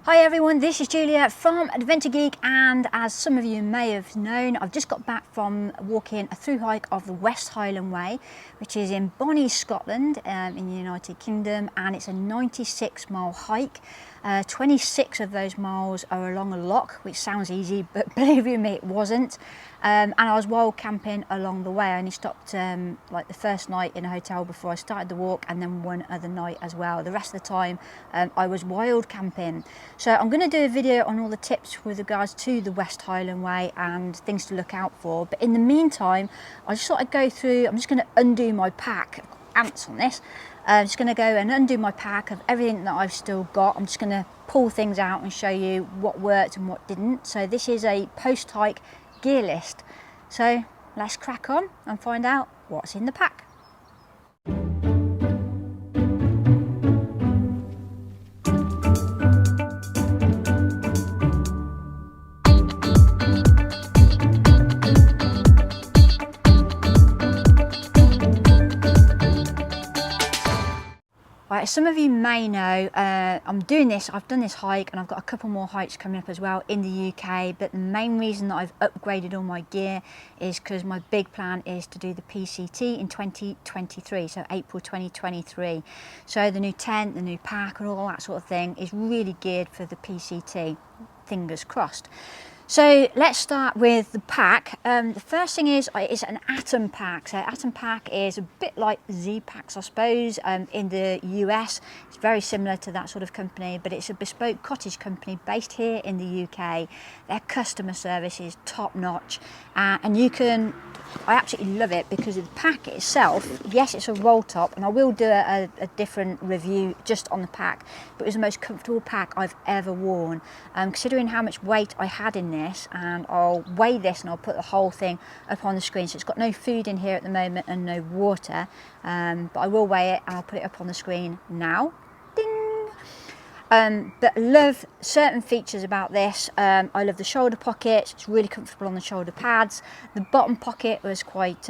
Hi everyone, this is Julia from Adventure Geek, and as some of you may have known, I've just got back from walking a through hike of the WestHighland Way, which is in Bonnie, Scotland, in the United Kingdom, and it's a 96-mile hike. 26 of those miles are along a loch, which sounds easy, but believe you me, it wasn't. And I was wild camping along the way. I only stopped like the first night in a hotel before I started the walk, and then one other night as well. The rest of the time I was wild camping. So I'm going to do a video on all the tips with regards to the WestHighland Way and things to look out for. But in the meantime, I just thought I'd go through, I'm just going to undo my pack. Ants on this. I'm just going to go and undo my pack of everything that I've still got. I'm just going to pull things out and show you what worked and what didn't. So this is a post-hike gear list. So let's crack on and find out what's in the pack. Right, as some of you may know, I've done this hike, and I've got a couple more hikes coming up as well in the UK, but the main reason that I've upgraded all my gear is because my big plan is to do the PCT in 2023, so April 2023. So the new tent, the new pack and all that sort of thing is really geared for the PCT, fingers crossed. So let's start with the pack. The first thing is it's an AtomPack. So AtomPack is a bit like Z-Packs, I suppose, in the US. It's very similar to that sort of company, but it's a bespoke cottage company based here in the UK. Their customer service is top notch, and I absolutely love it because of the pack itself. Yes, it's a roll top, and I will do a different review just on the pack, but it was the most comfortable pack I've ever worn. Considering how much weight I had in this, and I'll weigh this and I'll put the whole thing up on the screen. So it's got no food in here at the moment and no water, but I will weigh it and I'll put it up on the screen now. But I love certain features about this. I love the shoulder pockets. It's really comfortable on the shoulder pads. The bottom pocket was quite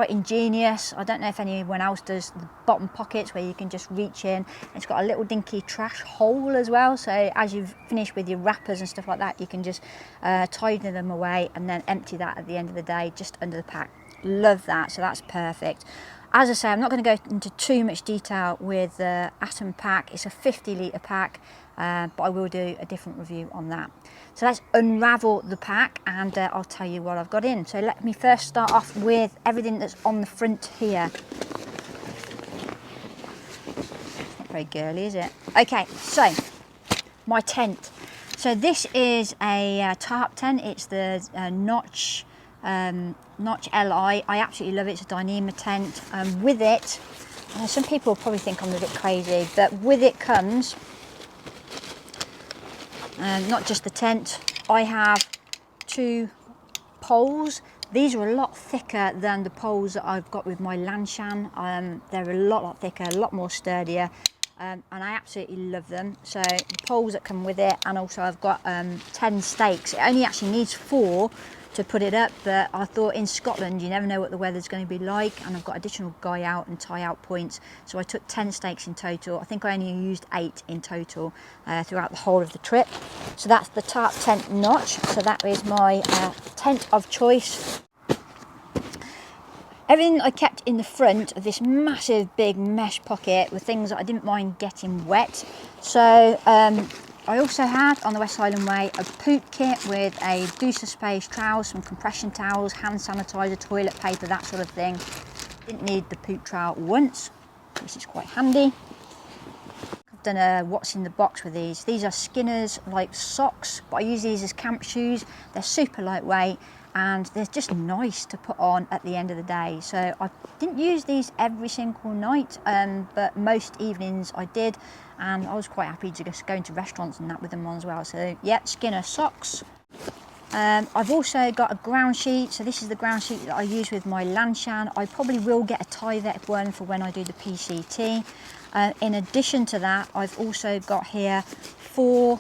ingenious. I don't know if anyone else does the bottom pockets where you can just reach in. It's got a little dinky trash hole as well, so as you've finished with your wrappers and stuff like that, you can just tidy them away and then empty that at the end of the day just under the pack. Love that, so that's perfect. As I say, I'm not going to go into too much detail with the AtomPack. It's a 50-litre pack, but I will do a different review on that. So let's unravel the pack, and I'll tell you what I've got in. So let me first start off with everything that's on the front here. It's not very girly, is it? Okay, so my tent. So this is a tarp tent. It's the Notch Notch Li. I absolutely love it. It's a Dyneema tent. With it, some people will probably think I'm a bit crazy, but with it comes not just the tent. I have two poles. These are a lot thicker than the poles that I've got with my Lanshan. They're a lot thicker, a lot more sturdier, and I absolutely love them. So the poles that come with it, and also I've got 10 stakes. It only actually needs 4 to put it up, but I thought in Scotland you never know what the weather's going to be like, and I've got additional guy out and tie out points, so I took 10 stakes in total. I think I only used 8 in total throughout the whole of the trip. So that's the Tarptent Notch. So that is my tent of choice. Everything I kept in the front of this massive big mesh pocket were things that I didn't mind getting wet. So I also had on the WestHighland Way a poop kit with a Deucer Space trowel, some compression towels, hand sanitizer, toilet paper, that sort of thing. Didn't need the poop trowel once, which is quite handy. I've done a what's in the box with these. These are Skinner's like socks, but I use these as camp shoes. They're super lightweight, and they're just nice to put on at the end of the day. So I didn't use these every single night, but most evenings I did, and I was quite happy to just go into restaurants and that with them on as well. So yeah, Skinner socks. I've also got a ground sheet. So this is the ground sheet that I use with my Lanshan. I probably will get a Tyvek one for when I do the PCT. In addition to that, I've also got here 4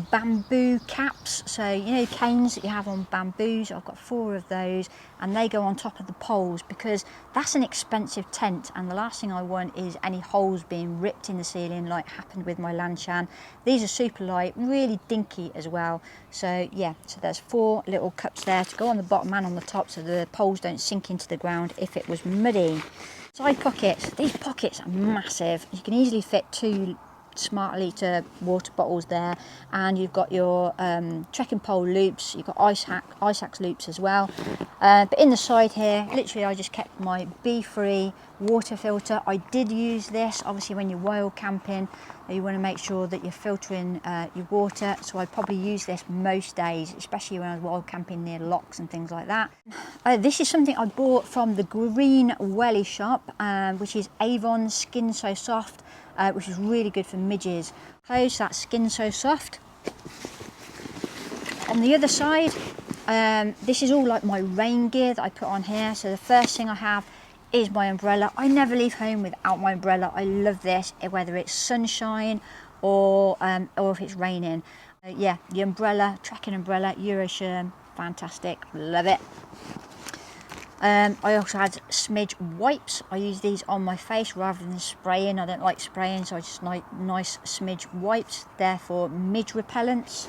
bamboo caps, so you know canes that you have on bamboos. I've got 4 of those, and they go on top of the poles because that's an expensive tent, and the last thing I want is any holes being ripped in the ceiling like happened with my Lanshan. These are super light, really dinky as well. So yeah, so there's 4 little cups there to go on the bottom and on the top so the poles don't sink into the ground if it was muddy. Side pockets, these pockets are massive. You can easily fit 2 smartly to water bottles there, and you've got your trekking pole loops, you've got ice axe loops as well, but in the side here literally I just kept my B3 water filter. I did use this, obviously when you're wild camping you want to make sure that you're filtering your water, so I probably use this most days, especially when I was wild camping near locks and things like that. This is something I bought from the Green Welly shop, which is Avon Skin So Soft, which is really good for midges. Close that Skin So Soft. On the other side, this is all like my rain gear that I put on here. So the first thing I have is my umbrella. I never leave home without my umbrella. I love this, whether it's sunshine or if it's raining. Yeah, the umbrella, trekking umbrella, Eurosherm, fantastic, love it. I also had Smidge wipes. I use these on my face rather than spraying. I don't like spraying, so I just like nice Smidge wipes, therefore midge repellents.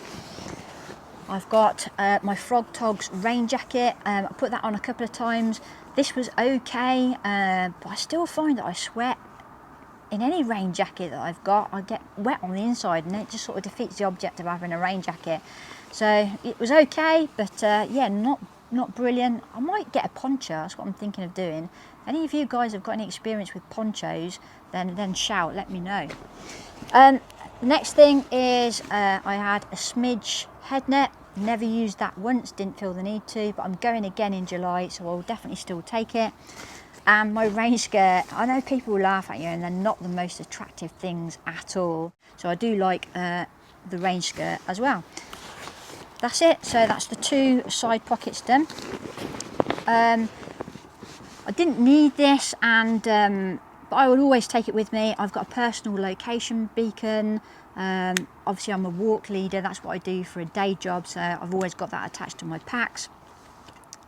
I've got my Frog Togs rain jacket. I put that on a couple of times. This was okay, but I still find that I sweat in any rain jacket that I've got. I get wet on the inside, and it just sort of defeats the object of having a rain jacket. So it was okay, but yeah, not brilliant. I might get a poncho, that's what I'm thinking of doing. If any of you guys have got any experience with ponchos, then shout, let me know. The next thing is I had a Smidge head net. Never used that once, didn't feel the need to, but I'm going again in July, so I'll definitely still take it. And my rain skirt, I know people laugh at you and they're not the most attractive things at all, so I do like the rain skirt as well. That's it, so that's the 2 side pockets done. I didn't need this, and but I will always take it with me. I've got a personal location beacon. Obviously I'm a walk leader, that's what I do for a day job, so I've always got that attached to my packs.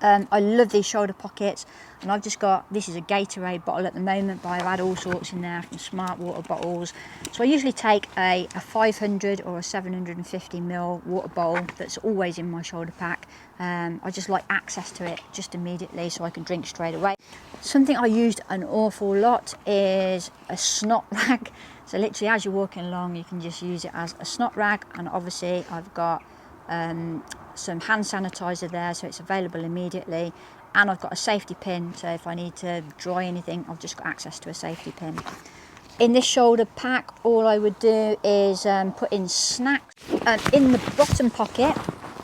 I love these shoulder pockets, and I've just got, this is a Gatorade bottle at the moment, but I've had all sorts in there, from smart water bottles. So I usually take a 500 or a 750ml water bottle that's always in my shoulder pack. I just like access to it just immediately so I can drink straight away. Something I used an awful lot is a snot rag. So literally as you're walking along you can just use it as a snot rag, and obviously I've got some hand sanitizer there, so it's available immediately, and I've got a safety pin, so if I need to dry anything I've just got access to a safety pin. In this shoulder pack all I would do is put in snacks. In the bottom pocket,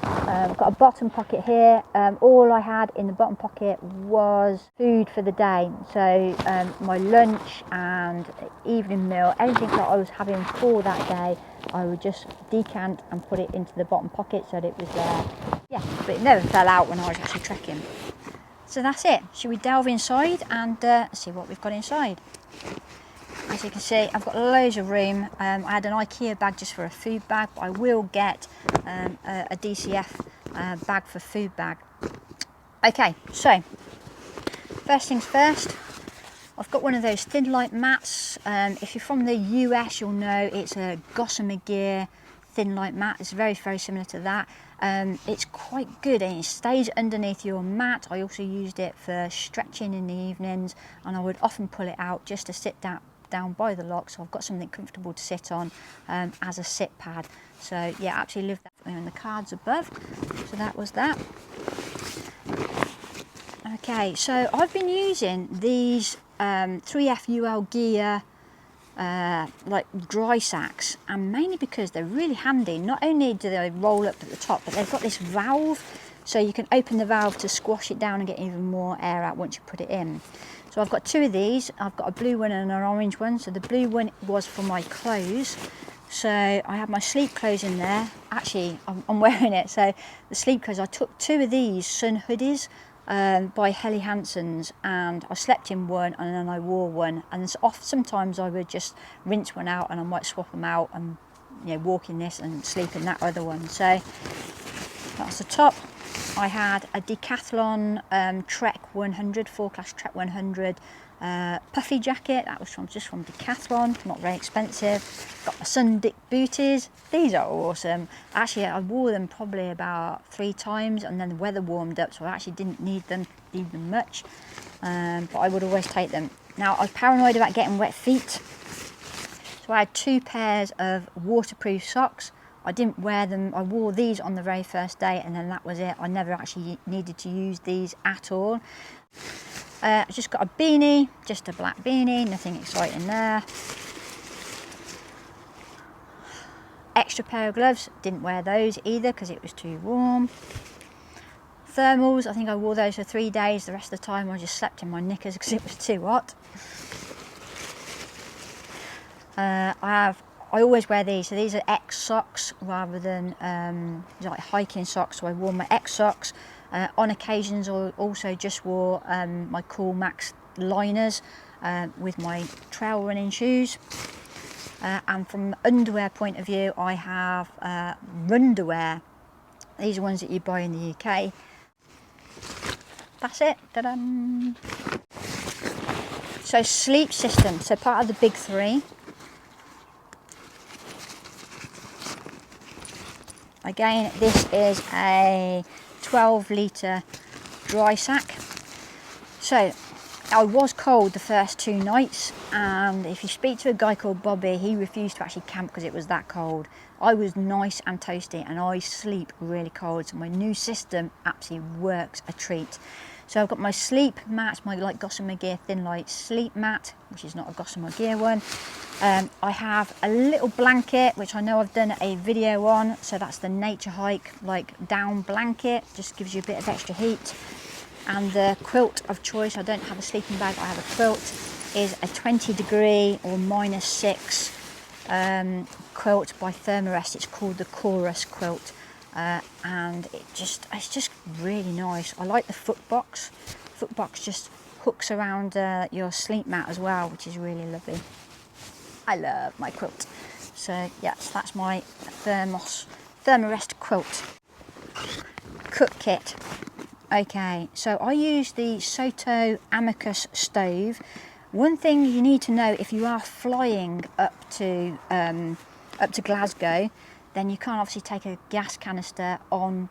I've got a bottom pocket here. All I had in the bottom pocket was food for the day, so my lunch and evening meal, anything that I was having for that day, I would just decant and put it into the bottom pocket so that it was there. Yeah, but it never fell out when I was actually trekking. So that's it. Should we delve inside and see what we've got inside? As you can see, I've got loads of room. I had an IKEA bag just for a food bag, but I will get a DCF bag for food bag. Okay, so first things first, I've got one of those thin light mats. If you're from the US, you'll know it's a Gossamer Gear thin light mat. It's very, very similar to that. It's quite good and it stays underneath your mat. I also used it for stretching in the evenings, and I would often pull it out just to sit down by the lock, so I've got something comfortable to sit on as a sit pad. So yeah, absolutely love that. And the cards above, so that was that. Okay, so I've been using these 3F UL Gear like dry sacks, and mainly because they're really handy. Not only do they roll up at the top, but they've got this valve, so you can open the valve to squash it down and get even more air out once you put it in. So I've got 2 of these. I've got a blue one and an orange one. So the blue one was for my clothes. So I have my sleep clothes in there. Actually, I'm wearing it. So the sleep clothes, I took 2 of these sun hoodies by Helly Hansen's, and I slept in one and then I wore one. And sometimes I would just rinse one out and I might swap them out and you know, walk in this and sleep in that other one. So that's the top. I had a Decathlon Trek 100, 4-class Trek 100 puffy jacket. That was just from Decathlon, not very expensive. Got my Sun Dick booties. These are awesome. Actually, I wore them probably about 3 times, and then the weather warmed up, so I actually didn't need them much. But I would always take them. Now, I was paranoid about getting wet feet, so I had 2 pairs of waterproof socks. I didn't wear them. I wore these on the very first day, and then that was it. I never actually needed to use these at all. I just got a beanie, just a black beanie, nothing exciting there. Extra pair of gloves, didn't wear those either because it was too warm. Thermals, I think I wore those for 3 days. The rest of the time I just slept in my knickers because it was too hot. I always wear these, so these are X socks rather than like hiking socks, so I wore my X socks. On occasions I also just wore my Cool Max liners with my trail running shoes. And from underwear point of view, I have runderwear. These are ones that you buy in the UK. That's it. Ta-da! So sleep system, so part of the big 3. Again, this is a 12-litre dry sack. So I was cold the first 2 nights, and if you speak to a guy called Bobby, he refused to actually camp because it was that cold. I was nice and toasty, and I sleep really cold, so my new system absolutely works a treat. So I've got my sleep mat, my like Gossamer Gear Thin Light sleep mat, which is not a Gossamer Gear one. I have a little blanket, which I know I've done a video on, so that's the Nature Hike like down blanket, just gives you a bit of extra heat. And the quilt of choice, I don't have a sleeping bag, I have a quilt, is a 20-degree or -6 quilt by Thermarest. It's called the Chorus quilt, and it's just really nice. I like the footbox. Footbox just hooks around your sleep mat as well, which is really lovely. I love my quilt. So yes, that's my Thermarest quilt. Cook kit. Okay, so I use the Soto Amicus stove. One thing you need to know, if you are flying up to Glasgow, then you can't obviously take a gas canister on.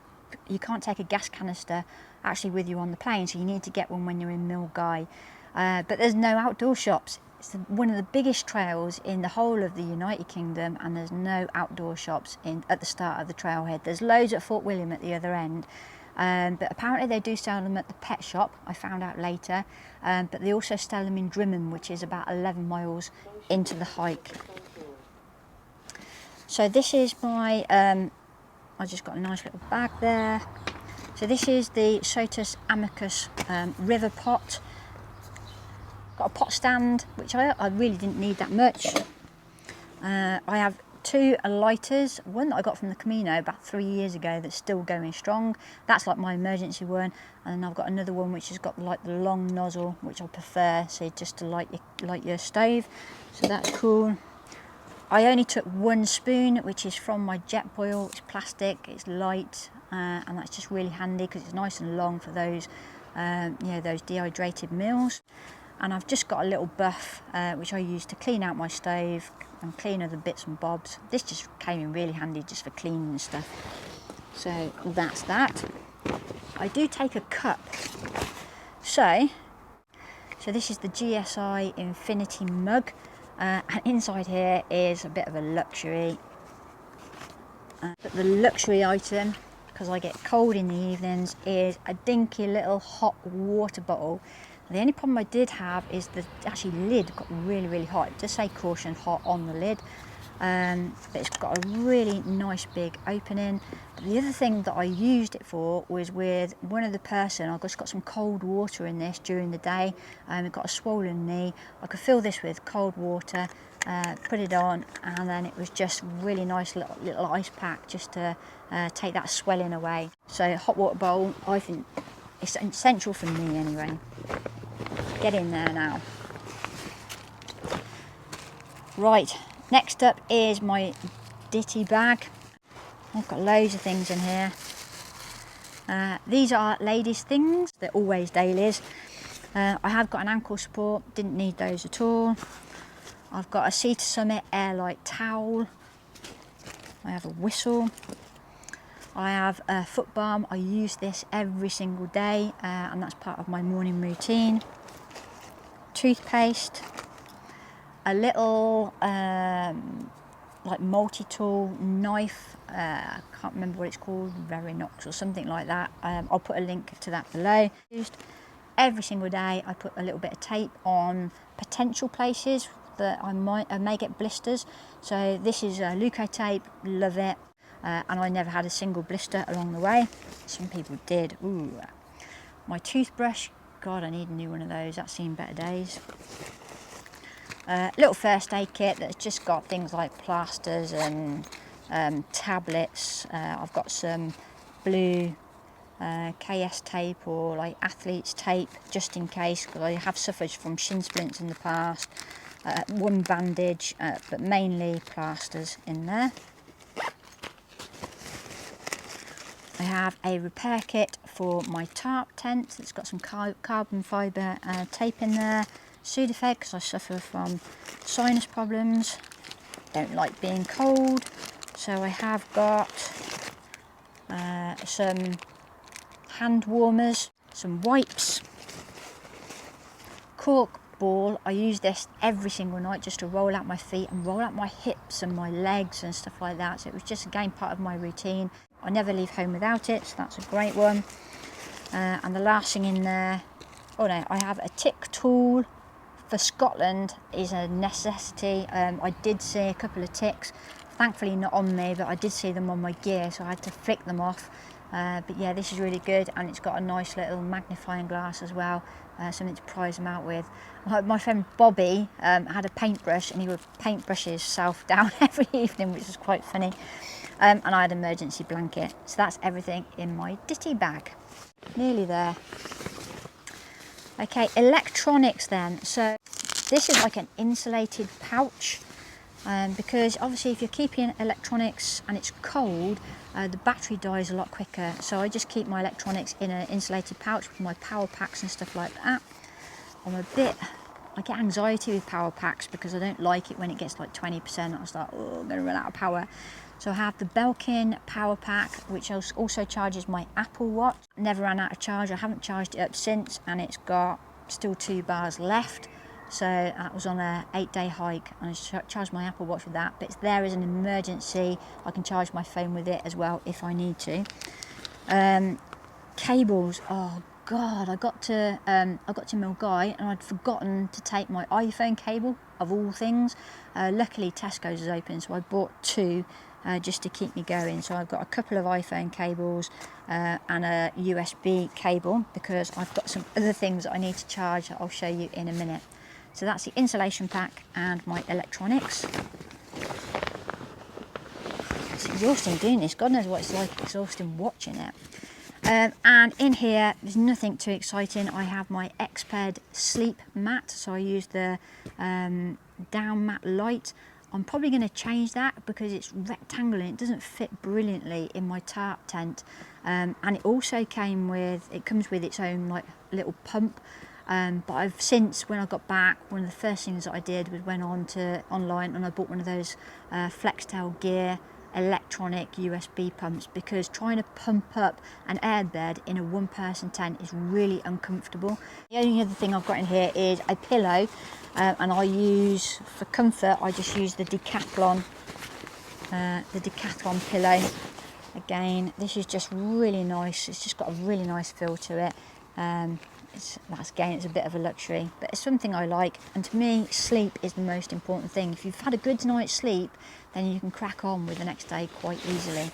You can't take a gas canister actually with you on the plane, so you need to get one when you're in Milngavie. But there's no outdoor shops. It's one of the biggest trails in the whole of the United Kingdom, and there's no outdoor shops at the start of the trailhead. There's loads at Fort William at the other end. But apparently they do sell them at the pet shop, I found out later, but they also sell them in Drimmen, which is about 11 miles into the hike. So this is my, I just got a nice little bag there. So this is the Sotus Amicus river pot. Got a pot stand, which I really didn't need that much. I have 2 lighters, one that I got from the Camino about 3 years ago that's still going strong. That's like my emergency one. And I've got another one which has got like the long nozzle, which I prefer, so just to light your stove. So that's cool. I only took 1 spoon, which is from my Jetboil. It's plastic, it's light, and that's just really handy because it's nice and long for those, you know, those dehydrated meals. And I've just got a little buff which I use to clean out my stove and clean other bits and bobs. This just came in really handy just for cleaning and stuff. So that's that. I do take a cup. So this is the GSI Infinity mug, and inside here is a bit of a luxury. But the luxury item, because I get cold in the evenings, is a dinky little hot water bottle. The only problem I did have is the lid got really, really hot. It does say caution hot on the lid, but it's got a really nice big opening. But the other thing that I used it for was with one other person. I just got some cold water in this during the day. It got a swollen knee. I could fill this with cold water, put it on, and then it was just really nice little ice pack just to take that swelling away. So hot water bowl, I think it's essential for me anyway. Get in there now. Right, next up is my Ditty bag. I've got loads of things in here. These are ladies' things, they're always dailies. I have got an ankle support, didn't need those at all. I've got a Sea to Summit Airlight towel. I have a whistle. I have a foot balm. I use this every single day and that's part of my morning routine. Toothpaste. A little like multi-tool knife. I can't remember what it's called, Verinox or something like that. I'll put a link to that below. Every single day I put a little bit of tape on potential places that I may get blisters. So this is Luco tape, love it, and I never had a single blister along the way. Some people did. Ooh. My toothbrush, God, I need a new one of those, that's seen better days. Little first aid kit that's just got things like plasters and tablets. I've got some blue KS tape or like athlete's tape just in case, because I have suffered from shin splints in the past. One bandage, but mainly plasters in there. I have a repair kit for my tarp tent that's got some carbon fibre tape in there. Sudafed because I suffer from sinus problems, don't like being cold, so I have got some hand warmers, some wipes, cork ball. I use this every single night just to roll out my feet and roll out my hips and my legs and stuff like that, so it was just again part of my routine. I never leave home without it, so that's a great one. And the last thing in there, oh no, I have a tick tool. For Scotland is a necessity. I did see a couple of ticks, thankfully not on me, but I did see them on my gear, so I had to flick them off. But yeah, this is really good, and it's got a nice little magnifying glass as well, something to prize them out with. My friend Bobby had a paintbrush, and he would paintbrush himself down every evening, which was quite funny. And I had an emergency blanket. So that's everything in my Ditty bag. Nearly there. Okay, electronics then. So this is like an insulated pouch, because obviously if you're keeping electronics and it's cold, the battery dies a lot quicker. So I just keep my electronics in an insulated pouch with my power packs and stuff like that. I get anxiety with power packs because I don't like it when it gets like 20%. I start, oh, I'm going to run out of power. So I have the Belkin power pack, which also charges my Apple Watch. Never ran out of charge. I haven't charged it up since, and it's got still 2 bars left. So that was on a 8-day hike, and I charged my Apple Watch with that. But it's there as an emergency. I can charge my phone with it as well if I need to. Cables. Oh God, I got to Milgai and I'd forgotten to take my iPhone cable of all things. Luckily Tesco's is open, so I bought 2. Just to keep me going. So I've got a couple of iPhone cables and a USB cable, because I've got some other things that I need to charge that I'll show you in a minute. So that's the insulation pack and my electronics. It's exhausting doing this. God knows what it's like exhausting watching it. And in here there's nothing too exciting. I have my Exped sleep mat, so I use the down mat light. I'm probably going to change that because it's rectangular and it doesn't fit brilliantly in my tarp tent. And it also comes with its own like little pump. But I've since, when I got back, one of the first things that I did was went online and I bought one of those Flextail Gear electronic USB pumps, because trying to pump up an airbed in a 1-person tent is really uncomfortable. The only other thing I've got in here is a pillow, and for comfort I just use the Decathlon pillow. Again, this is just really nice. It's just got a really nice feel to it. It's a bit of a luxury, but it's something I like, and to me sleep is the most important thing. If you've had a good night's sleep, then you can crack on with the next day quite easily.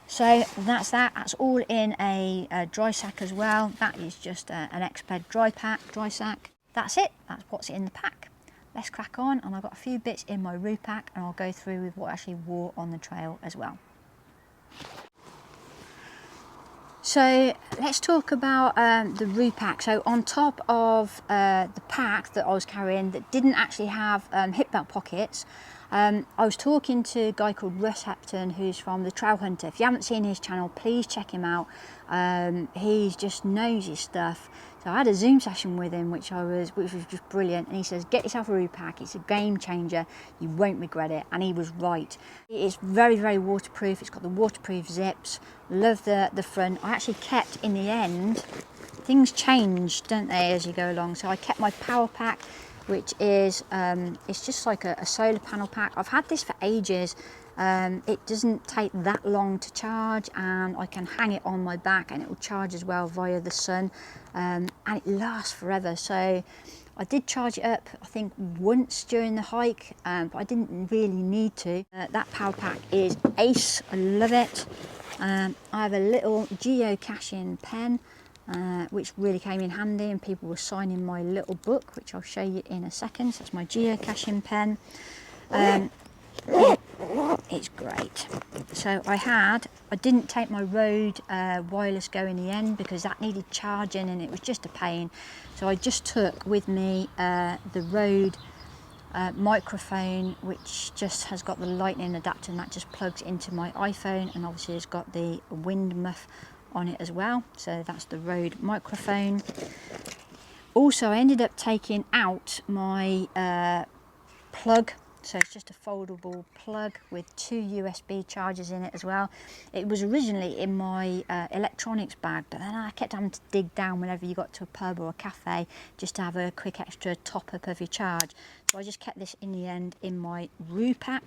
So that's all in a dry sack as well. That is just an Exped dry sack. That's it, that's what's in the pack. Let's crack on, and I've got a few bits in my roo pack, and I'll go through with what I actually wore on the trail as well. So let's talk about the roo pack. So on top of the pack that I was carrying that didn't actually have hip belt pockets, I was talking to a guy called Russ Hepton, who's from the Trail Hunter. If you haven't seen his channel, please check him out. He just knows his stuff. So I had a Zoom session with him, which was just brilliant. And he says, get yourself a rucksack. It's a game changer. You won't regret it. And he was right. It is very, very waterproof. It's got the waterproof zips. Love the front. I actually kept, in the end, things change, don't they, as you go along. So I kept my power pack, which is it's just like a solar panel pack. I've had this for ages. It doesn't take that long to charge, and I can hang it on my back and it will charge as well via the sun, and it lasts forever. So I did charge it up, I think, once during the hike, but I didn't really need to. That power pack is ace. I love it. I have a little geocaching pen, which really came in handy, and people were signing my little book, which I'll show you in a second. So that's my geocaching pen. It's great. So I didn't take my Rode wireless go in the end because that needed charging and it was just a pain. So I just took with me the Rode microphone, which just has got the lightning adapter, and that just plugs into my iPhone, and obviously it's got the wind muff on it as well. So that's the Rode microphone. Also, I ended up taking out my plug. So it's just a foldable plug with 2 USB chargers in it as well. It was originally in my electronics bag, but then I kept having to dig down whenever you got to a pub or a cafe just to have a quick extra top up of your charge. So I just kept this in the end in my rucksack.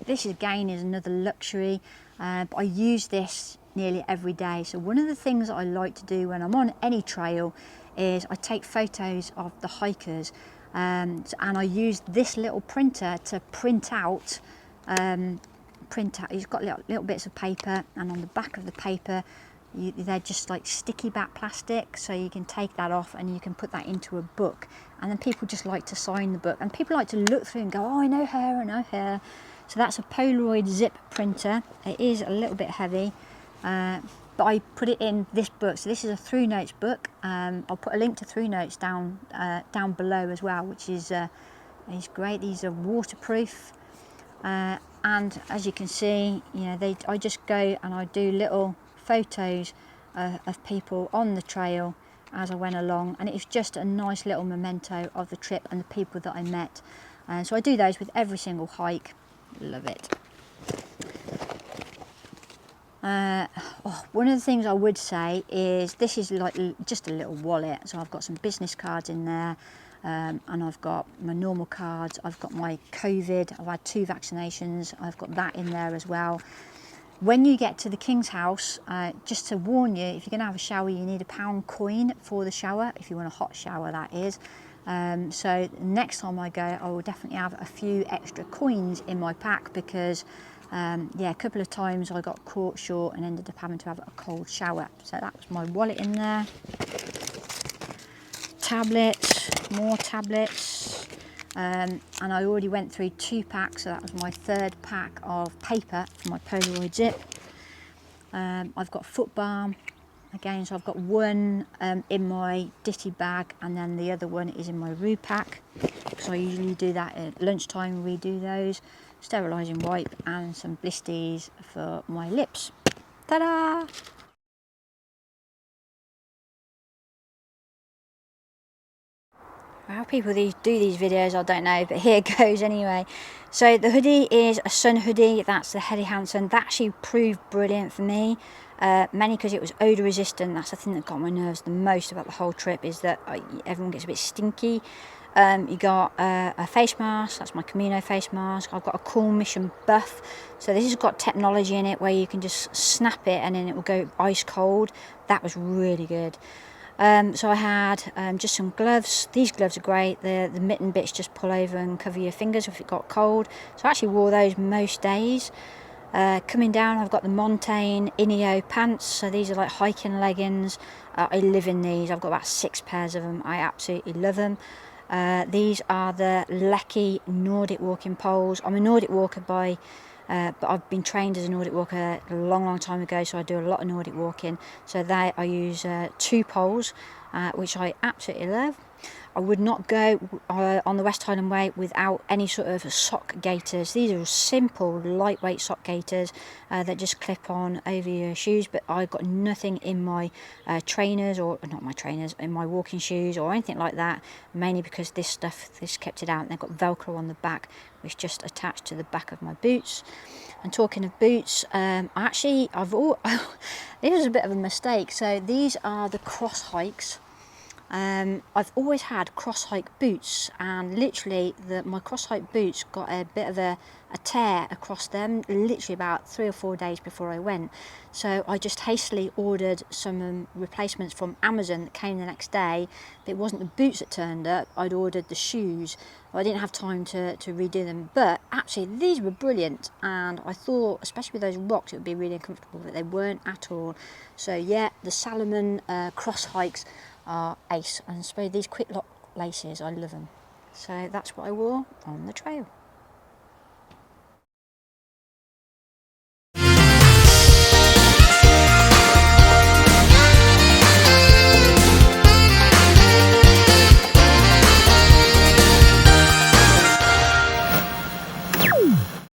This again is another luxury, but I use this nearly every day. So one of the things that I like to do when I'm on any trail is I take photos of the hikers. And I use this little printer to print out. It's got little bits of paper, and on the back of the paper, they're just like sticky back plastic, so you can take that off and you can put that into a book. And then people just like to sign the book, and people like to look through and go, oh, I know her, I know her. So that's a Polaroid zip printer. It is a little bit heavy, but I put it in this book. So this is a Through Notes book. I'll put a link to Through Notes down below as well, which is great. These are waterproof, and as you can see, you know, I just go and I do little photos of people on the trail as I went along, and it's just a nice little memento of the trip and the people that I met. So I do those with every single hike. Love it. One of the things I would say is this is like just a little wallet. So I've got some business cards in there, and I've got my normal cards. I've got my COVID. I've had 2 vaccinations. I've got that in there as well. When you get to the King's House, just to warn you, if you're going to have a shower, you need a £1 coin for the shower, if you want a hot shower, that is. So next time I go, I will definitely have a few extra coins in my pack, because yeah, a couple of times I got caught short and ended up having to have a cold shower. So that was my wallet in there. Tablets, more tablets, and I already went through 2 packs, so that was my 3rd pack of paper for my Polaroid zip. I've got foot balm again, so I've got one in my Ditty bag, and then the other one is in my rucksack. So I usually do that at lunchtime, redo those. Sterilising wipe and some blisties for my lips. Ta-da! How people do these videos, I don't know, but here it goes anyway. So the hoodie is a sun hoodie. That's the Helly Hansen. That actually proved brilliant for me, mainly because it was odour resistant. That's the thing that got on my nerves the most about the whole trip, is that everyone gets a bit stinky. You got a face mask. That's my Camino face mask. I've got a Cool Mission buff. So this has got technology in it where you can just snap it and then it will go ice cold. That was really good. So I had just some gloves. These gloves are great. The mitten bits just pull over and cover your fingers if it got cold. So I actually wore those most days. Coming down, I've got the Montane Ineo pants. So these are like hiking leggings. I live in these. I've got about 6 pairs of them. I absolutely love them. These are the Lecky Nordic walking poles. I'm a Nordic walker but I've been trained as a Nordic walker a long time ago, so I do a lot of Nordic walking. So I use 2 poles, which I absolutely love. I would not go on the WestHighland Way without any sort of sock gaiters. These are simple, lightweight sock gaiters that just clip on over your shoes, but I've got nothing in my trainers, or not my trainers, in my walking shoes or anything like that, mainly because this kept it out, and they've got Velcro on the back, which just attached to the back of my boots. And talking of boots, this is a bit of a mistake. So these are the cross hikes. I've always had cross hike boots, and literally my cross hike boots got a bit of a tear across them literally about 3 or 4 days before I went. So I just hastily ordered some replacements from Amazon that came the next day. It wasn't the boots that turned up, I'd ordered the shoes. I didn't have time to redo them, but actually these were brilliant, and I thought, especially with those rocks, it would be really uncomfortable, but they weren't at all. So yeah, the Salomon cross hikes are ace, and especially these quick lock laces, I love them. So that's what I wore on the trail.